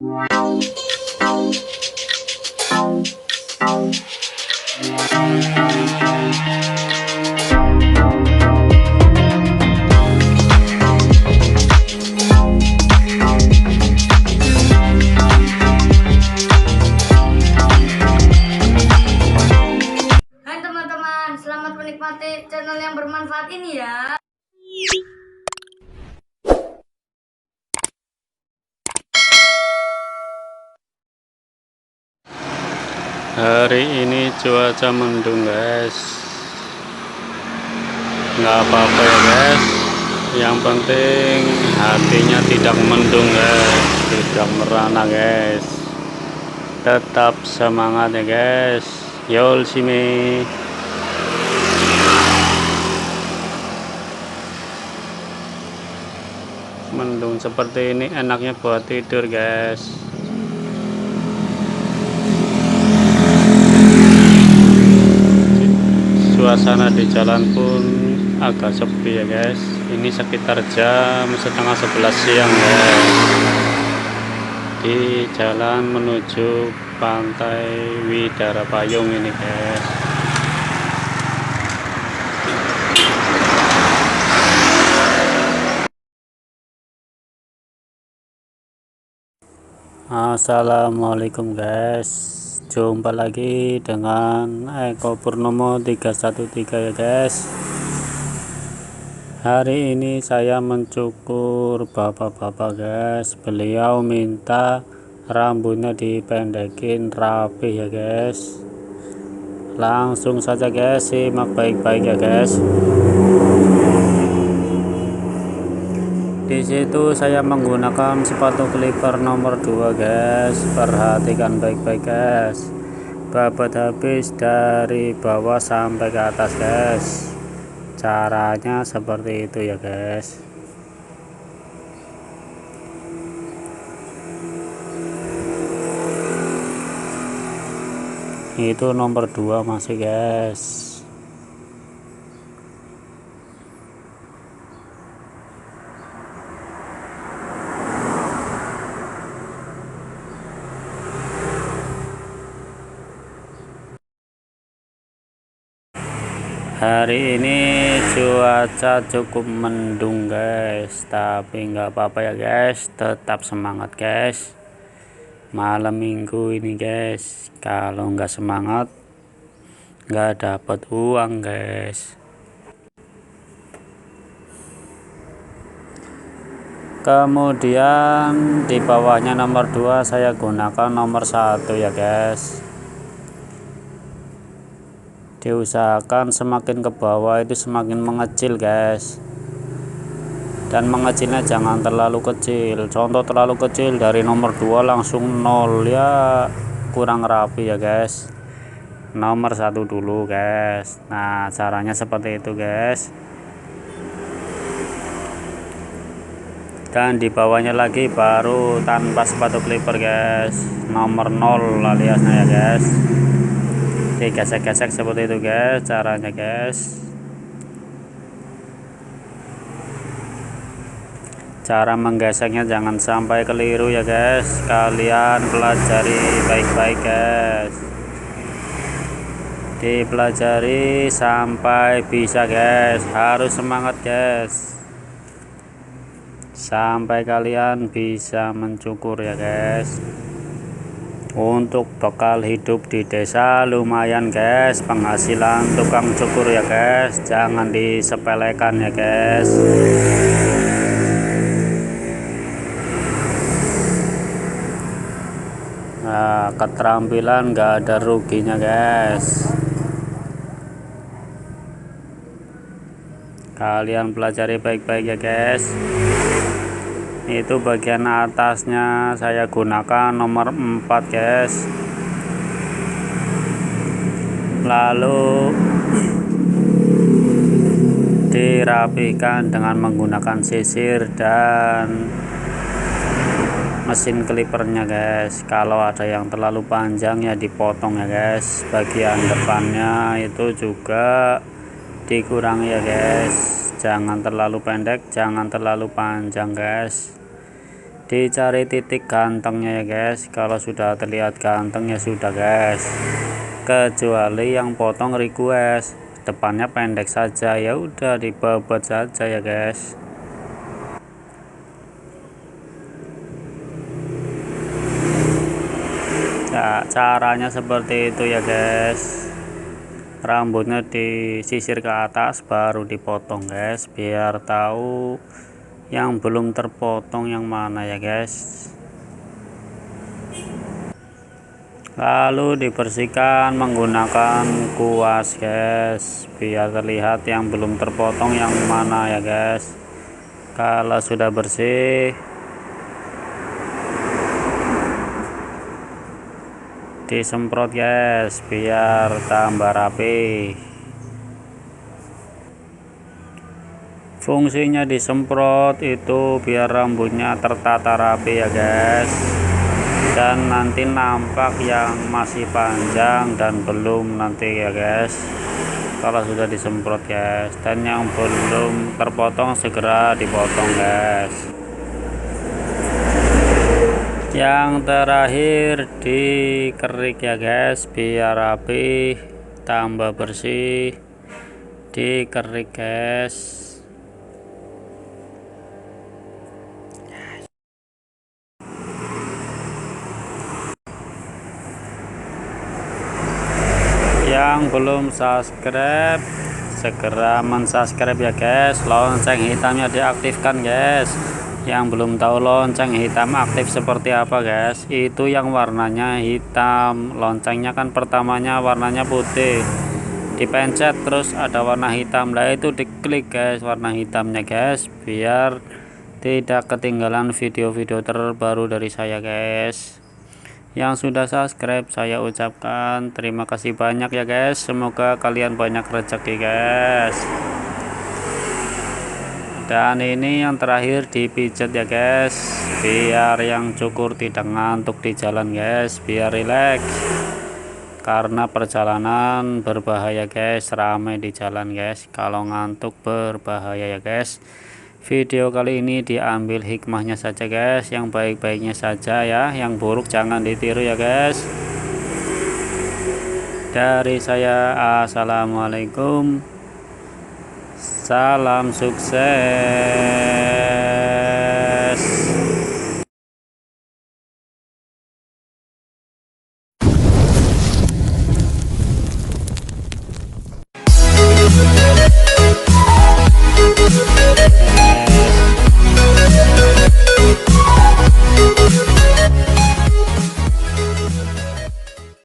teman-teman, selamat menikmati channel yang bermanfaat ini ya. Hari ini cuaca mendung guys, nggak apa-apa ya guys, yang penting hatinya tidak mendung guys, tidak merana guys, tetap semangat ya guys. Yol sini. Mendung seperti ini enaknya buat tidur guys. Suasana di jalan pun agak sepi ya guys. Ini sekitar jam setengah 11 siang guys, di jalan menuju pantai Widara Payung ini guys. Assalamualaikum guys, jumpa lagi dengan Eko Purnomo 313 ya guys. Hari ini saya mencukur bapak-bapak guys. Beliau minta rambutnya dipendekin rapi ya guys. Langsung saja guys, simak baik-baik ya guys. Di situ saya menggunakan sepatu clipper nomor 2 guys. Perhatikan baik-baik guys, babat habis dari bawah sampai ke atas guys. Caranya seperti itu ya guys. Itu nomor 2 masih guys. Hari ini cuaca cukup mendung guys, tapi nggak apa-apa ya guys, tetap semangat guys. Malam minggu ini guys, kalau nggak semangat nggak dapat uang guys. Kemudian di bawahnya nomor 2 saya gunakan nomor 1 ya guys. Diusahakan semakin ke bawah itu semakin mengecil guys, dan mengecilnya jangan terlalu kecil. Contoh terlalu kecil dari nomor 2 langsung 0 ya kurang rapi ya guys. Nomor 1 dulu guys. Nah caranya seperti itu guys. Dan di bawahnya lagi baru tanpa sepatu clipper guys, nomor 0 aliasnya ya guys. Digesek-gesek seperti itu guys caranya guys. Cara menggeseknya jangan sampai keliru ya guys, kalian pelajari baik-baik guys, dipelajari sampai bisa guys, harus semangat guys sampai kalian bisa mencukur ya guys. Untuk bekal hidup di desa lumayan guys, penghasilan tukang cukur ya guys, jangan disepelekan ya guys. Nah, keterampilan nggak ada ruginya guys. Kalian pelajari baik-baik ya guys. Itu bagian atasnya saya gunakan nomor 4 guys. Lalu dirapikan dengan menggunakan sisir dan mesin clippernya guys. Kalau ada yang terlalu panjang ya dipotong ya guys. Bagian depannya itu juga dikurangi ya guys, jangan terlalu pendek, jangan terlalu panjang guys. dicari titik gantengnya ya guys. Kalau sudah terlihat ganteng ya sudah guys, kecuali yang potong request depannya pendek saja, ya udah dibobot saja ya guys. Ya, caranya seperti itu ya guys. Rambutnya disisir ke atas baru dipotong guys, biar tahu yang belum terpotong yang mana ya guys. Lalu dibersihkan menggunakan kuas guys, biar terlihat yang belum terpotong yang mana ya guys. Kalau sudah bersih disemprot guys, biar tambah rapi. Fungsinya disemprot itu biar rambutnya tertata rapi ya guys, dan nanti nampak yang masih panjang dan belum nanti ya guys kalau sudah disemprot guys. Dan yang belum terpotong segera dipotong guys. Yang terakhir dikerik ya guys, biar rapi tambah bersih, dikerik guys. Yang belum subscribe segera mensubscribe ya guys, lonceng hitamnya diaktifkan guys. Yang belum tahu lonceng hitam aktif seperti apa guys, itu yang warnanya hitam. Loncengnya kan pertamanya warnanya putih, dipencet terus ada warna hitam, lah itu diklik guys warna hitamnya guys, biar tidak ketinggalan video-video terbaru dari saya guys. Yang sudah subscribe saya ucapkan terima kasih banyak ya guys, semoga kalian banyak rezeki guys. Dan ini yang terakhir dipijat ya guys, biar yang cukur tidak ngantuk di jalan guys, biar rileks, karena perjalanan berbahaya guys, ramai di jalan guys, kalau ngantuk berbahaya ya guys. Video kali ini diambil hikmahnya saja guys, yang baik-baiknya saja ya, yang buruk jangan ditiru ya guys. Dari saya assalamualaikum, salam sukses.